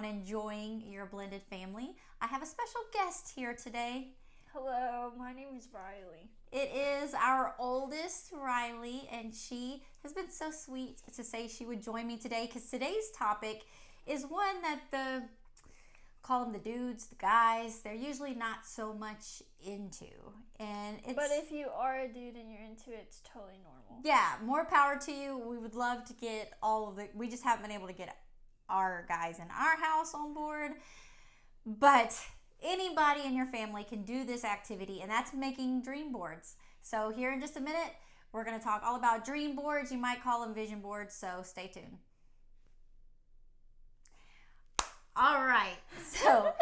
enjoying your blended family. I have a special guest here today. Hello, my name is Ryleigh. It is our oldest, Ryleigh, and she has been so sweet to say she would join me today because today's topic is one that call them the dudes, the guys, they're usually not so much into. But if you are a dude and you're into it, it's totally normal. Yeah, more power to you. We would love to get we just haven't been able to get our guys in our house on board. But anybody in your family can do this activity, and that's making dream boards. So here in just a minute, we're going to talk all about dream boards. You might call them vision boards, so stay tuned. All right, so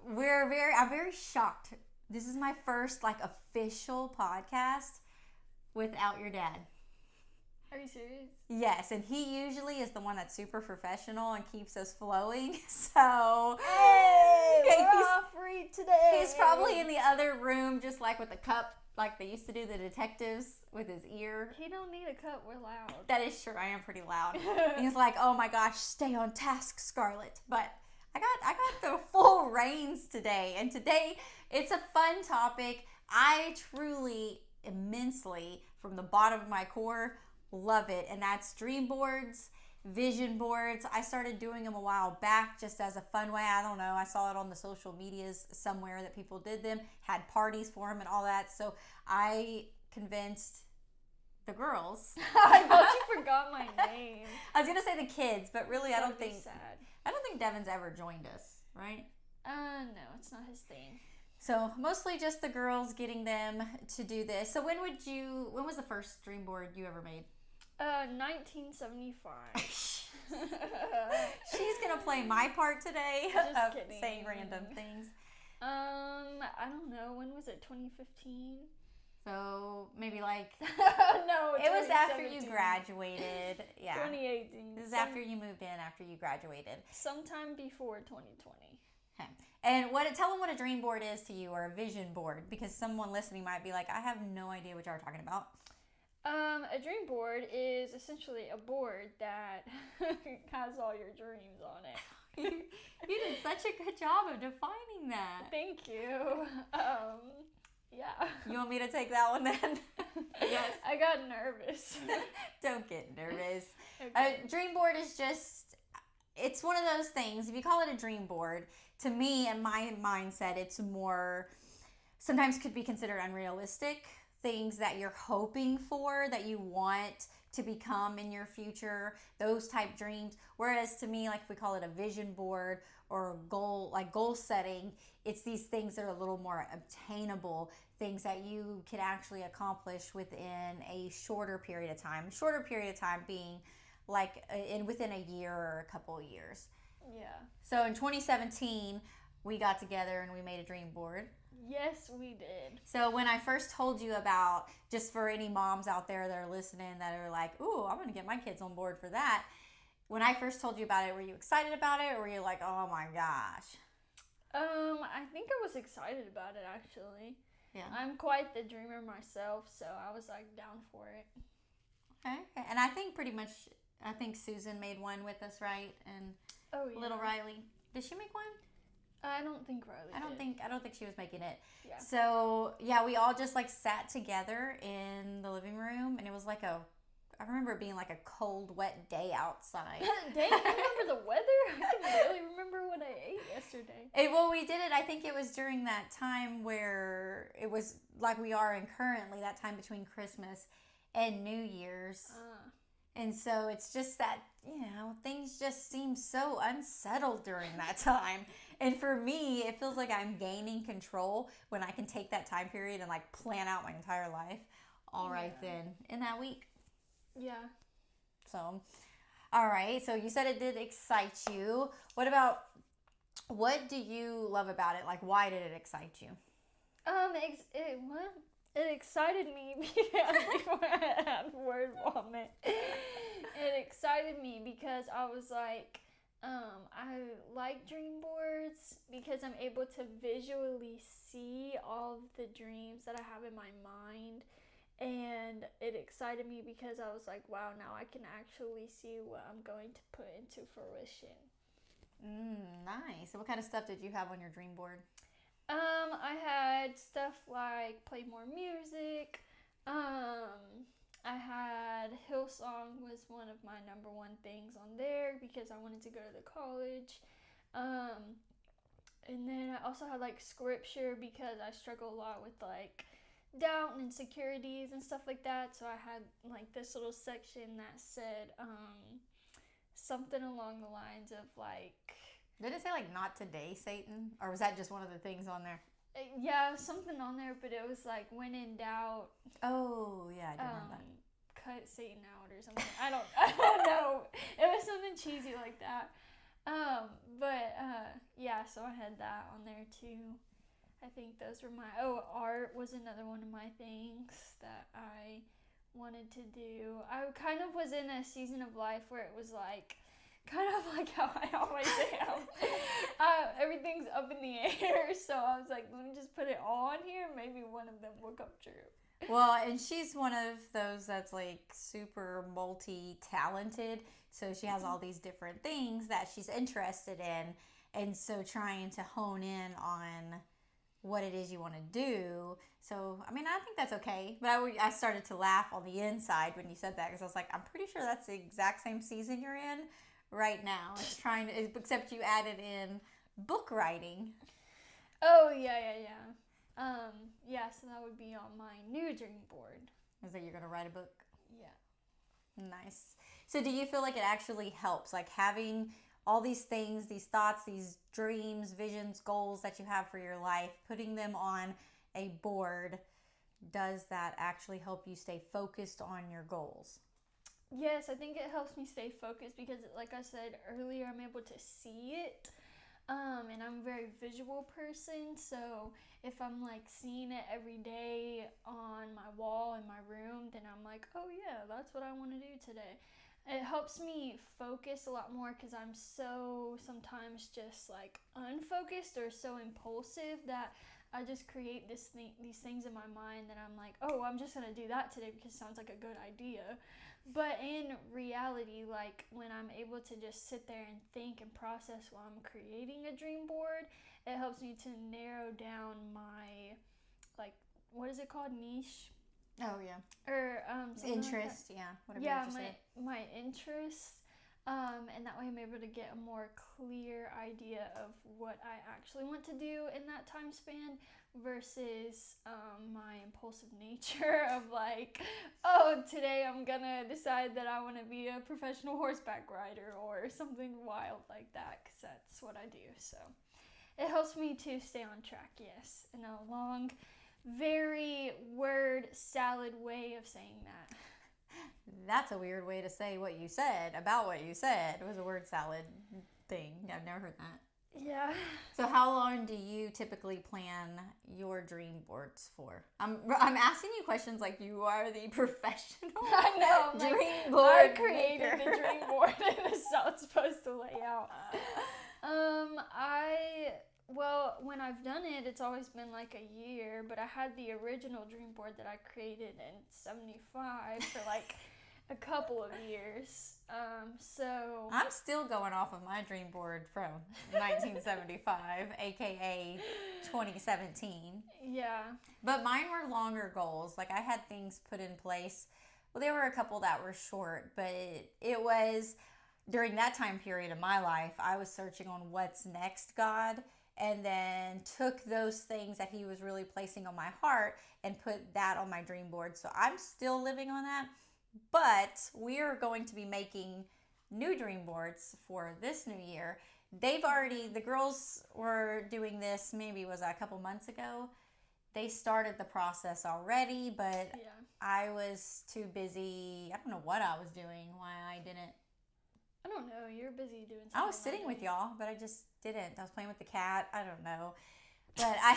I'm very shocked. This is my first official podcast without your dad. Are you serious? Yes, and he usually is the one that's super professional and keeps us flowing. So hey, we're all free today. He's probably in the other room, just with a cup, like they used to do the detectives with his ear. He don't need a cup. We're loud. That is true. I am pretty loud. He's like, oh my gosh, stay on task, Scarlett. But I got the full reins today, and today it's a fun topic. I truly, immensely, from the bottom of my core, love it, and that's dream boards, vision boards. I started doing them a while back just as a fun way. I don't know. I saw it on the social medias somewhere that people did them, had parties for them and all that. So I convinced the girls. I thought you forgot my name. I was gonna say the kids, but really I don't think sad. Devin's ever joined us, right? No, it's not his thing. So mostly just the girls, getting them to do this. So when was the first dream board you ever made? 1975. She's gonna play my part today Just of kidding. saying random things. I don't know. When was it? 2015? So maybe No, it was after you 2017. graduated. Yeah. 2018. It was after you moved in, after you graduated. Sometime before 2020. Okay. And tell them what a dream board is to you, or a vision board, because someone listening might be like, I have no idea what you're talking about. A dream board is essentially a board that has all your dreams on it. You did such a good job of defining that. Thank you. Yeah. You want me to take that one then? Yes. I got nervous. Don't get nervous. Okay. A dream board is it's one of those things. If you call it a dream board, to me and my mindset, it's more, sometimes could be considered unrealistic. Things that you're hoping for, that you want to become in your future, those type dreams. Whereas to me, if we call it a vision board or goal setting, it's these things that are a little more obtainable, things that you can actually accomplish within a shorter period of time. Shorter period of time being within a year or a couple of years. Yeah. So in 2017, we got together and we made a dream board. Yes, we did. So when I first told you about, just for any moms out there that are listening that are like, ooh, I'm going to get my kids on board for that. When I first told you about it, were you excited about it, or were you like, oh my gosh? I think I was excited about it, actually. Yeah. I'm quite the dreamer myself, so I was down for it. Okay. And I think Susan made one with us, right? And little Ryleigh. Did she make one? I don't think Ryleigh did. I don't think she was making it. Yeah. So yeah, we all just sat together in the living room, and it was I remember it being a cold, wet day outside. Dang, you remember the weather? I can barely remember what I ate yesterday. We did it, I think it was during that time where it was like we are in currently, that time between Christmas and New Year's. And so it's just that, things just seem so unsettled during that time. And for me, it feels like I'm gaining control when I can take that time period and plan out my entire life right then in that week. Yeah. So, all right. So you said it did excite you. What do you love about it? Why did it excite you? It excited me because I had word vomit. It excited me because I was I like dream boards because I'm able to visually see all of the dreams that I have in my mind. And it excited me because I was like, wow, now I can actually see what I'm going to put into fruition. Nice. So what kind of stuff did you have on your dream board? I had stuff like play more music. I had Hillsong was one of my number one things on there because I wanted to go to the college. And then I also had like scripture because I struggle a lot with like doubt and insecurities and stuff like that. So I had like this little section that said something along the lines of like, Did it say like not today, Satan? Or was that just one of the things on there? yeah, something on there, but it was like when in doubt, Oh, yeah, I do remember that. cut Satan out or something. I don't know. It was something cheesy like that. Yeah, so I had that on there too. I think those were my art was another one of my things that I wanted to do. I kind of was in a season of life where it was like kind of like how I always am. Everything's up in the air, so I was like, let me just put it all on here. Maybe one of them will come true. Well, and she's one of those that's like super multi-talented. So she has all these different things that she's interested in. And so trying to hone in on what it is you want to do. So, I mean, I think that's okay. But I started to laugh on the inside when you said that because I was like, I'm pretty sure that's the exact same season you're in right now. It's trying to, except you added in book writing. Oh, yeah. Yeah, so that would be on my new dream board. Is that you're going to write a book? Yeah. Nice. So do you feel like it actually helps? Like having all these things, these thoughts, these dreams, visions, goals that you have for your life, putting them on a board, does that actually help you stay focused on your goals? Yes, I think it helps me stay focused because, like I said earlier, I'm able to see it. And I'm a very visual person, so if I'm like seeing it every day on my wall in my room, then I'm like, oh yeah, that's what I want to do today. It helps me focus a lot more because I'm so sometimes just like unfocused or so impulsive that I just create these things in my mind that I'm like, oh, I'm just gonna do that today because it sounds like a good idea. But in reality, like when I'm able to just sit there and think and process while I'm creating a dream board, it helps me to narrow down my, like, what is it called? Niche? Oh, yeah. Or interest, like yeah. Whatever yeah, you're interested my interests. And that way I'm able to get a more clear idea of what I actually want to do in that time span versus my impulsive nature of like, oh, today I'm gonna decide that I want to be a professional horseback rider or something wild like that because that's what I do. So it helps me to stay on track, yes, in a long, very word salad way of saying that. That's a weird way to say what you said about what you said. It was a word salad thing. I've never heard that. Yeah. So how long do you typically plan your dream boards for? I'm asking you questions like you are the professional I know. dream board I created maker. the dream board and this is how it's supposed to lay out. Well, when I've done it, it's always been like a year, but I had the original dream board that I created in 75 for like a couple of years. So I'm still going off of my dream board from 1975, aka 2017. yeah. But mine were longer goals. Like I had things put in place. Well, there were a couple that were short, but it was during that time period of my life, I was searching on what's next, God, and then took those things that he was really placing on my heart and put that on my dream board. So I'm still living on that. But we are going to be making new dream boards for this new year. The girls were doing this maybe was a couple months ago. They started the process already, but Yeah. I was too busy. I don't know what I was doing, why I didn't. I don't know. You're busy doing something. I was sitting with y'all, but I just didn't. I was playing with the cat. I don't know. But I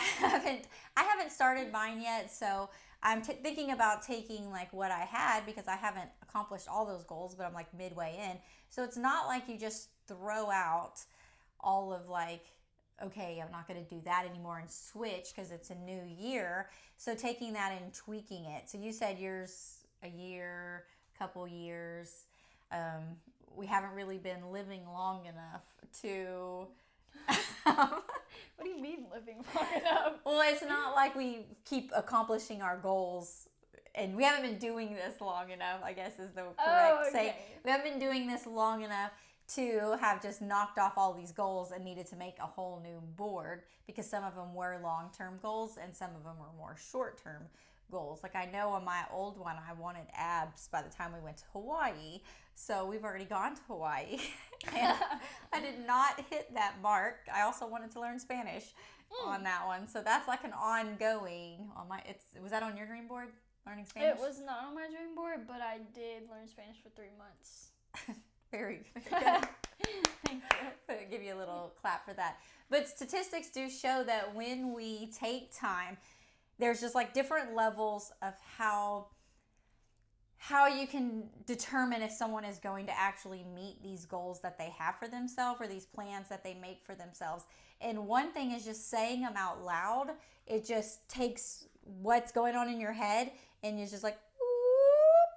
haven't started mine yet, so I'm thinking about taking like what I had because I haven't accomplished all those goals, but I'm like midway in. So it's not like you just throw out all of like, okay, I'm not going to do that anymore and switch because it's a new year. So taking that and tweaking it. So you said yours a year, couple years. we haven't really been living long enough to. What do you mean living long enough? Well, it's not like we keep accomplishing our goals, and we haven't been doing this long enough, I guess is the correct say. We haven't been doing this long enough to have just knocked off all these goals and needed to make a whole new board, because some of them were long-term goals and some of them were more short-term goals. Like I know on my old one, I wanted abs by the time we went to Hawaii. So we've already gone to Hawaii and I did not hit that mark. I also wanted to learn Spanish on that one. So that's like an ongoing on my, was that on your dream board, learning Spanish? It was not on my dream board, but I did learn Spanish for 3 months. Very good. Thank you. I'll give you a little clap for that. But statistics do show that when we take time, there's just like different levels of how you can determine if someone is going to actually meet these goals that they have for themselves or these plans that they make for themselves. And one thing is just saying them out loud. It just takes what's going on in your head and you're just like, ooh.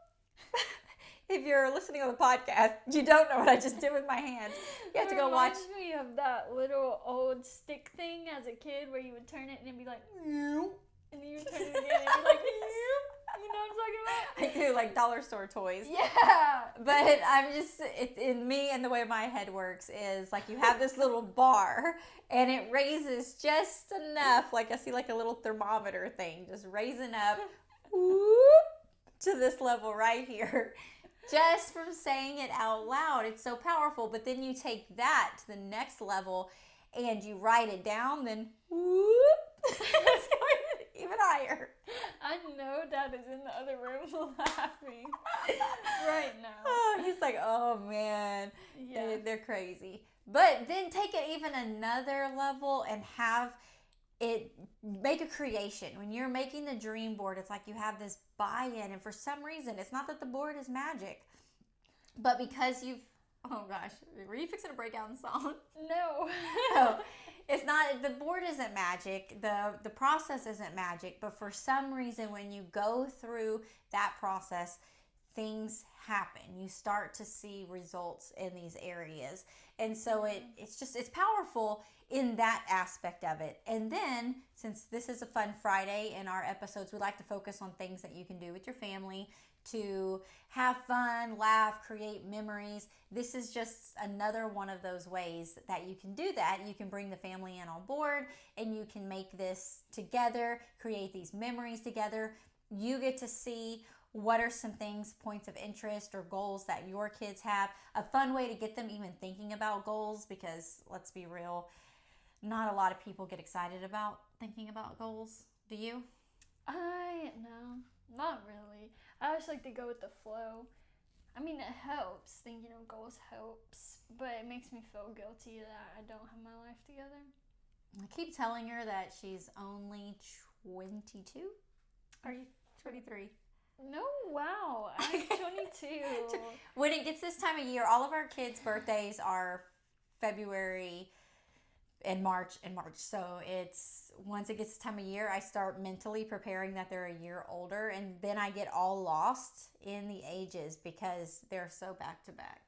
If you're listening on the podcast, you don't know what I just did with my hands. You have to go watch. It reminds me of that little old stick thing as a kid where you would turn it and it'd be like, meow. And then you would turn it again and it'd be like, meow. You know what I'm talking about? I do, like dollar store toys. Yeah. But I'm just, in me and the way my head works is like you have this little bar and it raises just enough. Like I see like a little thermometer thing just raising up whoop, to this level right here. Just from saying it out loud. It's so powerful. But then you take that to the next level and you write it down, then whoop, it's going even higher. I know Dad is in the other room laughing right now. Oh, he's like, oh man, Yeah. they're crazy. But then take it even another level and have it, make a creation. When you're making the dream board, it's like you have this buy-in, and for some reason, it's not that the board is magic, but because you've, oh gosh, were you fixing to break out in song? No. No, it's not, the board isn't magic, the process isn't magic, but for some reason when you go through that process, things happen. You start to see results in these areas. And so it's powerful in that aspect of it. And then, since this is a fun Friday in our episodes, we like to focus on things that you can do with your family to have fun, laugh, create memories. This is just another one of those ways that you can do that. You can bring the family in on board and you can make this together, create these memories together. You get to see what are some things, points of interest or goals that your kids have. A fun way to get them even thinking about goals, because let's be real, not a lot of people get excited about thinking about goals. Do you? No, not really. I just like to go with the flow. I mean, it helps. Thinking of goals helps, but it makes me feel guilty that I don't have my life together. I keep telling her that she's only 22. Are you 23? No, wow. I'm 22. When it gets this time of year, all of our kids' birthdays are February and March. So it's, once it gets this time of year, I start mentally preparing that they're a year older, and then I get all lost in the ages because they're so back to back.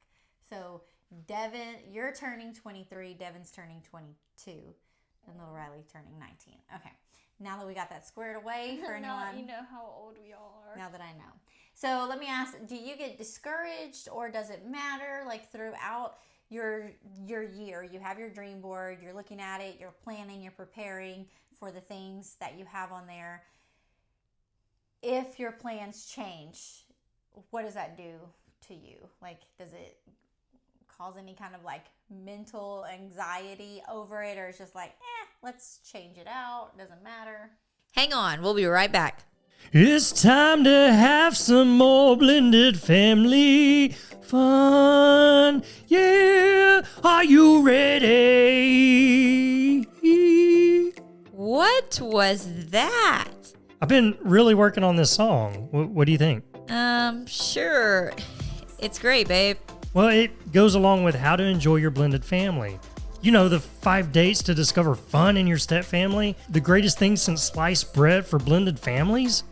So Devin, you're turning 23, Devin's turning 22, and little Ryleigh turning 19. Okay. Now that we got that squared away for anyone. Now you know how old we all are. Now that I know. So let me ask, do you get discouraged, or does it matter, like throughout your year? You have your dream board, you're looking at it, you're planning, you're preparing for the things that you have on there. If your plans change, what does that do to you? Like, does it cause any kind of like mental anxiety over it, or it's just like, let's change it out, doesn't matter? Hang on, we'll be right back. It's time to have some more blended family fun. Yeah, are you ready? What was that? I've been really working on this song. What do you think? Sure. It's great, babe. Well, it goes along with how to enjoy your blended family. You know, the 5 dates to discover fun in your step family, the greatest thing since sliced bread for blended families.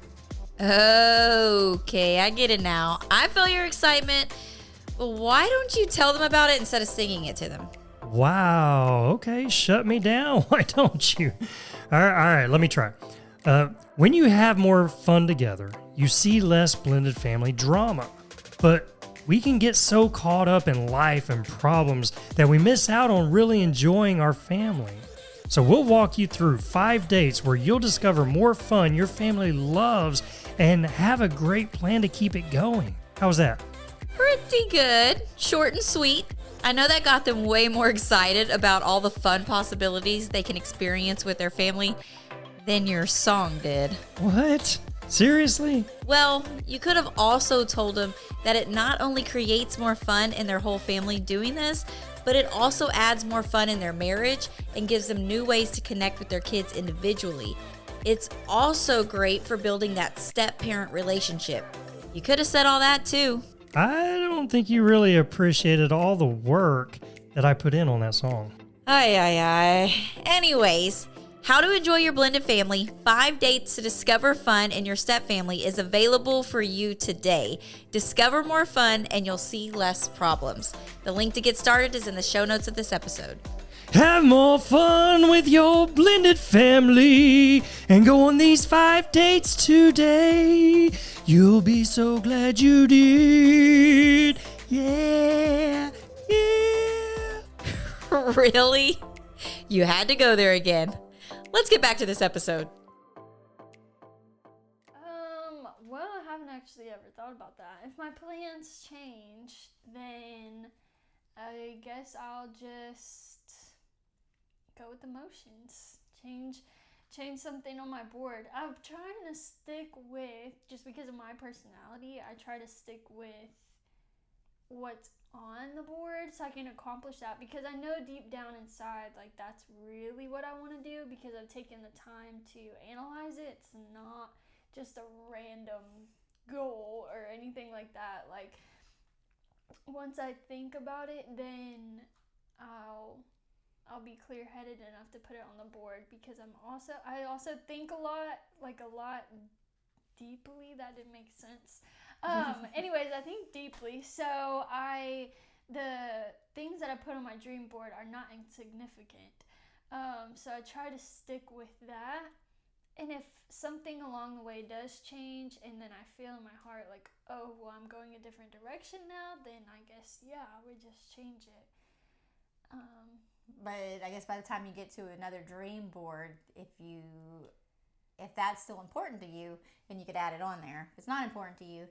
Okay, I get it now. I feel your excitement, Well, why don't you tell them about it instead of singing it to them? Wow. Okay, shut me down. Why don't you? All right, let me try. When you have more fun together, you see less blended family drama. But we can get so caught up in life and problems that we miss out on really enjoying our family. So we'll walk you through 5 dates where you'll discover more fun your family loves and have a great plan to keep it going. How's that? Pretty good. Short and sweet. I know that got them way more excited about all the fun possibilities they can experience with their family than your song did. What? Seriously? Well, you could have also told them that it not only creates more fun in their whole family doing this, but it also adds more fun in their marriage and gives them new ways to connect with their kids individually. It's also great for building that step-parent relationship. You could have said all that too. I don't think you really appreciated all the work that I put in on that song. Anyways, How to Enjoy Your Blended Family, 5 Dates to Discover Fun in Your Step Family is available for you today. Discover more fun and you'll see less problems. The link to get started is in the show notes of this episode. Have more fun with your blended family and go on these 5 dates today. You'll be so glad you did. Yeah. Really? You had to go there again. Let's get back to this episode. Well, I haven't actually ever thought about that. If my plans change, then I guess I'll just go with the motions. Change something on my board. I'm trying to stick with, just because of my personality, I try to stick with what's on the board so I can accomplish that, because I know deep down inside, like, that's really what I want to do, because I've taken the time to analyze it. It's not just a random goal or anything like that. Like, once I think about it, then I'll be clear-headed enough to put it on the board, because I also think a lot deeply. That didn't make sense. Anyways, I think deeply. So the things that I put on my dream board are not insignificant. So I try to stick with that. And if something along the way does change, and then I feel in my heart like, oh, well, I'm going a different direction now, then I guess, yeah, I would just change it. But I guess by the time you get to another dream board, if that's still important to you, then you could add it on there. If it's not important to you,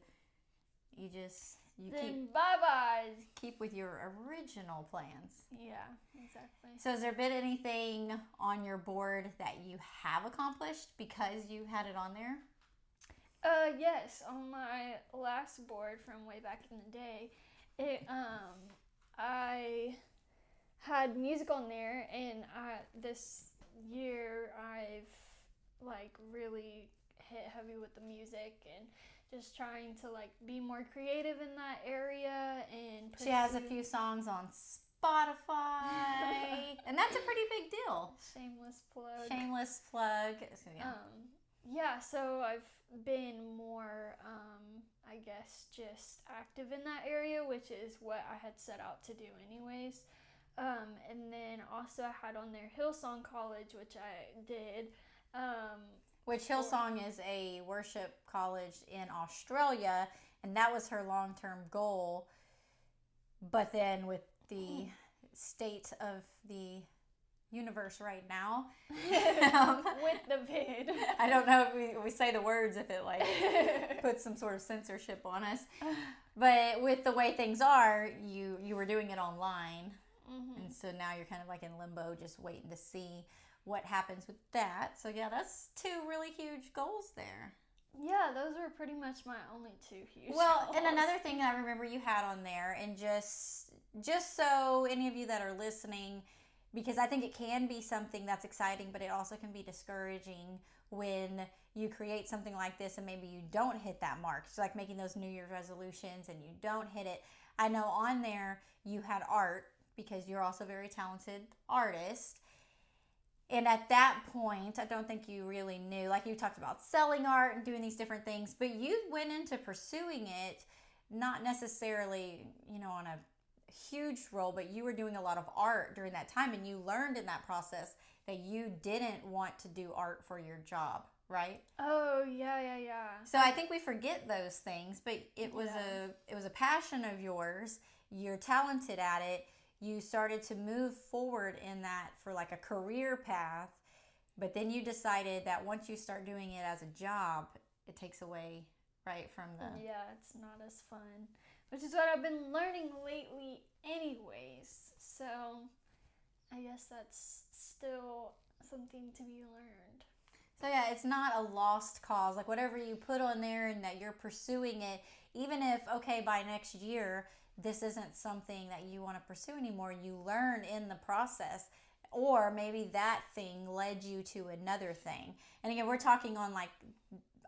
then bye-bye. Keep with your original plans. Yeah, exactly. So has there been anything on your board that you have accomplished because you had it on there? Yes, on my last board from way back in the day, I had music on there, and this year I've really hit heavy with the music and just trying to be more creative in that area. And she has a few songs on Spotify, and that's a pretty big deal. Shameless plug. Yeah, so I've been more, I guess, just active in that area, which is what I had set out to do anyways. And then also I had on there Hillsong College, which I did. Which Hillsong is a worship college in Australia, and that was her long-term goal. But then with the state of the universe right now, with the vid, I don't know if we say the words, if it puts some sort of censorship on us. But with the way things are, you were doing it online, and so now you're kind of in limbo, just waiting to see what happens with that. So yeah, that's 2 really huge goals there. Yeah, those were pretty much my only 2 huge goals. And another thing I remember you had on there, and just so any of you that are listening, because I think it can be something that's exciting, but it also can be discouraging when you create something like this and maybe you don't hit that mark. It's like making those New Year's resolutions and you don't hit it. I know on there you had art, because you're also a very talented artist. And at that point, I don't think you really knew, you talked about selling art and doing these different things, but you went into pursuing it not necessarily, on a huge role, but you were doing a lot of art during that time, and you learned in that process that you didn't want to do art for your job, right? Oh, yeah. So I think we forget those things, but it was a passion of yours. You're talented at it. You started to move forward in that for like a career path, but then you decided that once you start doing it as a job, it takes away, right, from the... Yeah, it's not as fun, which is what I've been learning lately anyways. So I guess that's still something to be learned. So yeah, it's not a lost cause. Like whatever you put on there and that you're pursuing it, even if, okay, by next year, this isn't something that you want to pursue anymore, you learn in the process. Or maybe that thing led you to another thing. And again, we're talking on like,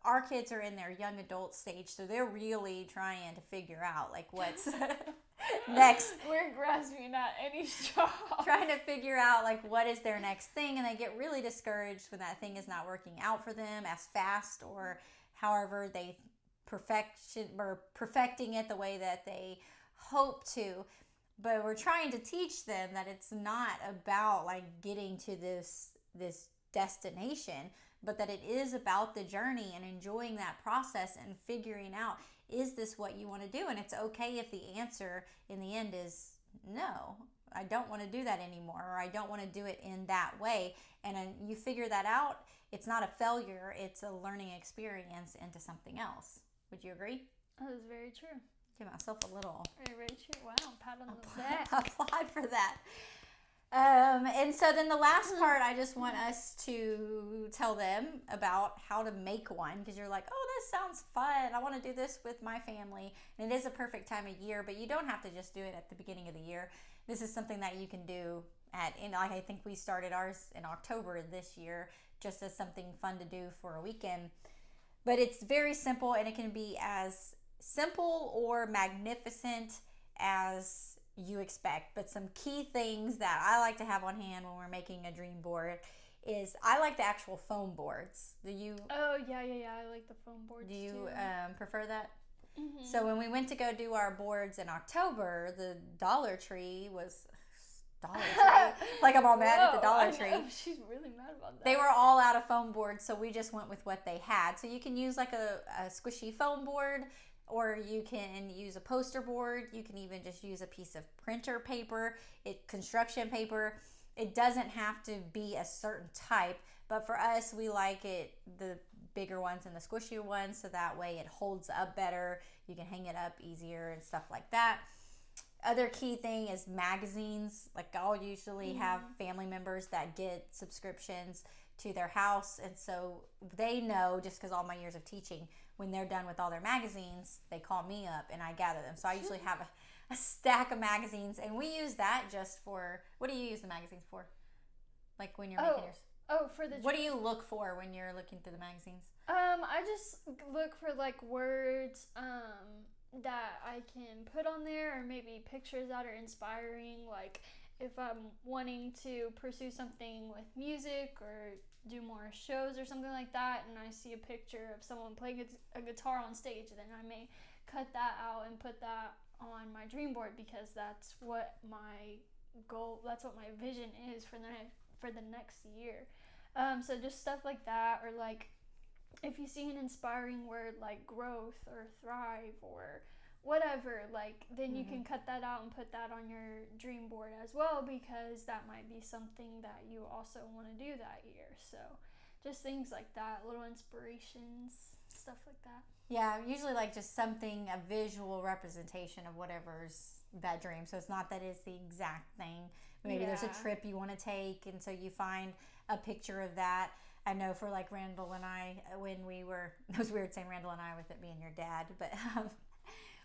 our kids are in their young adult stage, so they're really trying to figure out like what's next. We're grasping at any straw. Trying to figure out like what is their next thing, and they get really discouraged when that thing is not working out for them as fast, or however they perfecting it the way that they hope to. But we're trying to teach them that it's not about like getting to this destination, but that it is about the journey and enjoying that process and figuring out, is this what you want to do? And it's okay if the answer in the end is no, I don't want to do that anymore, or I don't want to do it in that way. And you figure that out, it's not a failure, it's a learning experience into something else. Would you agree? That is very true. Give myself a little Very true. Wow, pat on the back. applaud for that. And so then the last part, I just want us to tell them about how to make one, because you're like, oh, this sounds fun. I want to do this with my family. And it is a perfect time of year, but you don't have to just do it at the beginning of the year. This is something that you can do I think we started ours in October this year, just as something fun to do for a weekend. But it's very simple, and it can be as simple or magnificent as you expect. But some key things that I like to have on hand when we're making a dream board is I like the actual foam boards. Do you? Oh, yeah. I like the foam boards Do you too. Prefer that? Mm-hmm. So when we went to go do our boards in October, the Dollar Tree was... Dollar Tree. Like I'm all mad at the Dollar Tree. Know. She's really mad about that. They were all out of foam boards, so we just went with what they had. So you can use like a squishy foam board, or you can use a poster board. You can even just use a piece of printer paper, construction paper. It doesn't have to be a certain type, but for us, we like it, the bigger ones and the squishier ones, so that way it holds up better. You can hang it up easier and stuff like that. Other key thing is magazines. Like I'll usually have family members that get subscriptions to their house, and so they know, just because all my years of teaching, when they're done with all their magazines, they call me up and I gather them. So I usually have a stack of magazines, and we use that just for... What do you use the magazines for? Like when you're making yours? Oh, for the... What do you look for when you're looking through the magazines? I just look for like words that I can put on there, or maybe pictures that are inspiring. Like if I'm wanting to pursue something with music or do more shows or something like that, and I see a picture of someone playing a guitar on stage, then I may cut that out and put that on my dream board, because that's what my goal, that's what my vision is for the next year. So just stuff like that, or like if you see an inspiring word like growth or thrive or whatever, like then you can cut that out and put that on your dream board as well, because that might be something that you also want to do that year. So just things like that, little inspirations, stuff like that. Yeah, usually like just something, a visual representation of whatever's that dream. So it's not that it's the exact thing. Maybe there's a trip you want to take, and so you find a picture of that. I know for like Randall and I, when we were... It was weird saying Randall and I with it being your dad, but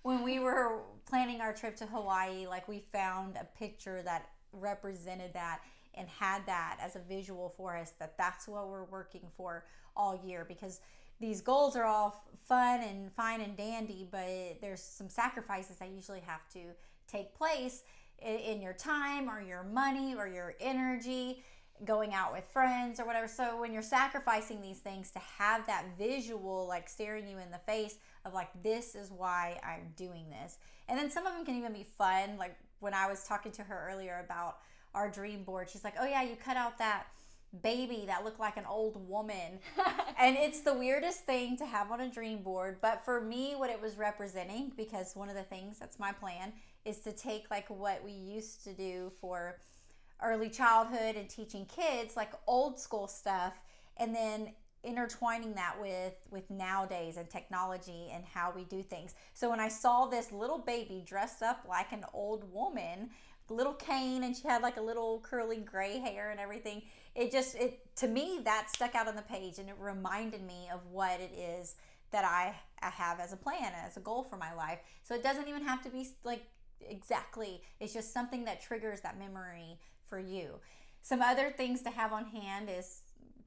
when we were planning our trip to Hawaii, like we found a picture that represented that and had that as a visual for us, that's what we're working for all year, because these goals are all fun and fine and dandy, but there's some sacrifices that usually have to take place in your time or your money or your energy, going out with friends or whatever. So when you're sacrificing these things, to have that visual like staring you in the face of like, this is why I'm doing this. And then some of them can even be fun. Like when I was talking to her earlier about our dream board, she's like, oh yeah, you cut out that baby that looked like an old woman. And it's the weirdest thing to have on a dream board, but for me, what it was representing, because one of the things that's my plan is to take like what we used to do for early childhood and teaching kids, like old school stuff, and then intertwining that with nowadays and technology and how we do things. So when I saw this little baby dressed up like an old woman, little cane, and she had like a little curly gray hair and everything, it to me, that stuck out on the page, and it reminded me of what it is that I have as a plan, as a goal for my life. So it doesn't even have to be like exactly, it's just something that triggers that memory for you. Some other things to have on hand is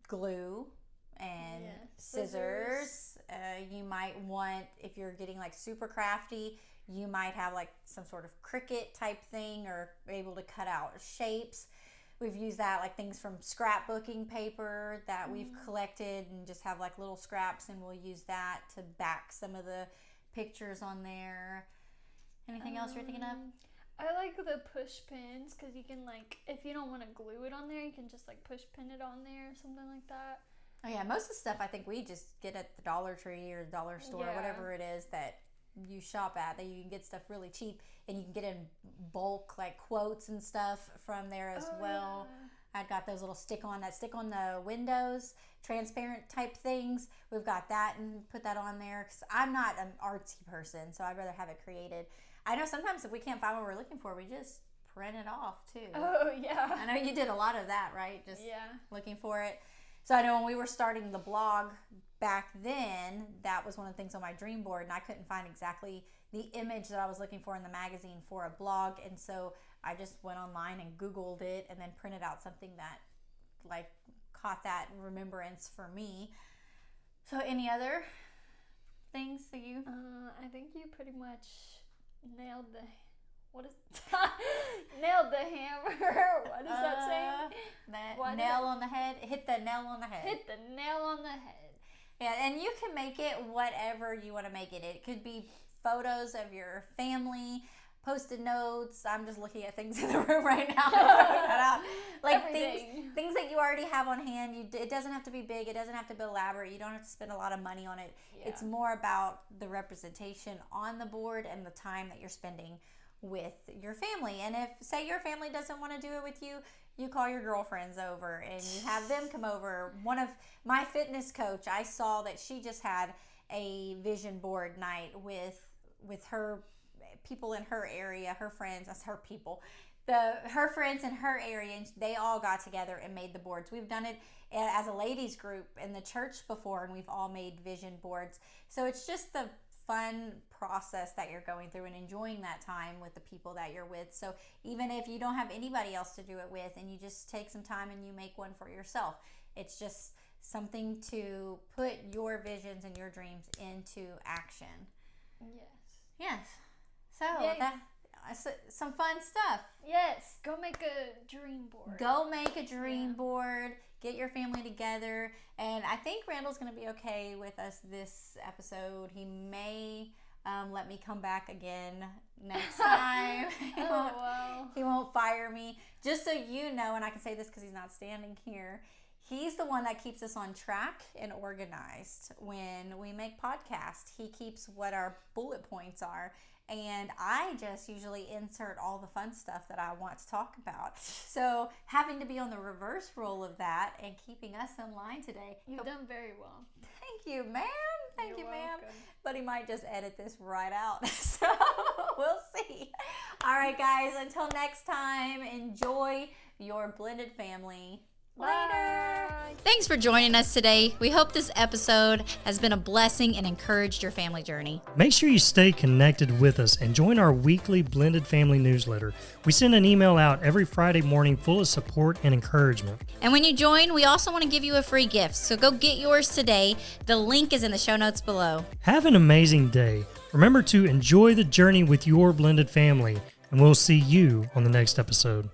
glue and scissors. You might want, if you're getting like super crafty, you might have like some sort of Cricut type thing, or able to cut out shapes. We've used that, like things from scrapbooking paper that we've collected, and just have like little scraps, and we'll use that to back some of the pictures on there. Anything else you're thinking of? I like the push pins, because you can, like, if you don't want to glue it on there, you can just like push pin it on there or something like that. Oh yeah, most of the stuff I think we just get at the Dollar Tree or the dollar store, or whatever it is that you shop at, that you can get stuff really cheap, and you can get in bulk, like quotes and stuff from there as well. Yeah. I've got those little stick on the windows, transparent type things. We've got that, and put that on there, because I'm not an artsy person, so I'd rather have it created. I know sometimes if we can't find what we're looking for, we just print it off too. Oh yeah. I know you did a lot of that, right? Just looking for it. So I know when we were starting the blog back then, that was one of the things on my dream board, and I couldn't find exactly the image that I was looking for in the magazine for a blog, and so I just went online and Googled it, and then printed out something that like caught that remembrance for me. So any other things that you? I think you pretty much nailed the. What is nailed the hammer? What does that say? The nail on the head. Hit the nail on the head. Hit the nail on the head. Yeah, and you can make it whatever you want to make it. It could be photos of your family, Post-it notes. I'm just looking at things in the room right now. Like things that you already have on hand. It doesn't have to be big. It doesn't have to be elaborate. You don't have to spend a lot of money on it. Yeah. It's more about the representation on the board and the time that you're spending with your family. And if, say, your family doesn't want to do it with you, you call your girlfriends over and you have them come over. One of my fitness coach, I saw that she just had a vision board night with her people in her area, her friends, that's her people, her friends in her area, and they all got together and made the boards. We've done it as a ladies group in the church before, and we've all made vision boards. So it's just the fun process that you're going through and enjoying that time with the people that you're with. So even if you don't have anybody else to do it with, and you just take some time and you make one for yourself, it's just something to put your visions and your dreams into action. Yes. So that's some fun stuff. Yes, go make a dream board. Go make a dream board. Get your family together. And I think Randall's going to be okay with us this episode. He may let me come back again next time. He won't fire me. Just so you know, and I can say this because he's not standing here, he's the one that keeps us on track and organized when we make podcasts. He keeps what our bullet points are. And I just usually insert all the fun stuff that I want to talk about. So having to be on the reverse role of that and keeping us in line today. You've done very well. Thank you, ma'am. Thank you, ma'am. Welcome. But he might just edit this right out. So we'll see. All right, guys. Until next time, enjoy your blended family. Later. Thanks for joining us today. We hope this episode has been a blessing and encouraged your family journey. Make sure you stay connected with us and join our weekly Blended Family newsletter. We send an email out every Friday morning full of support and encouragement. And when you join, we also want to give you a free gift. So go get yours today. The link is in the show notes below. Have an amazing day. Remember to enjoy the journey with your blended family, and we'll see you on the next episode.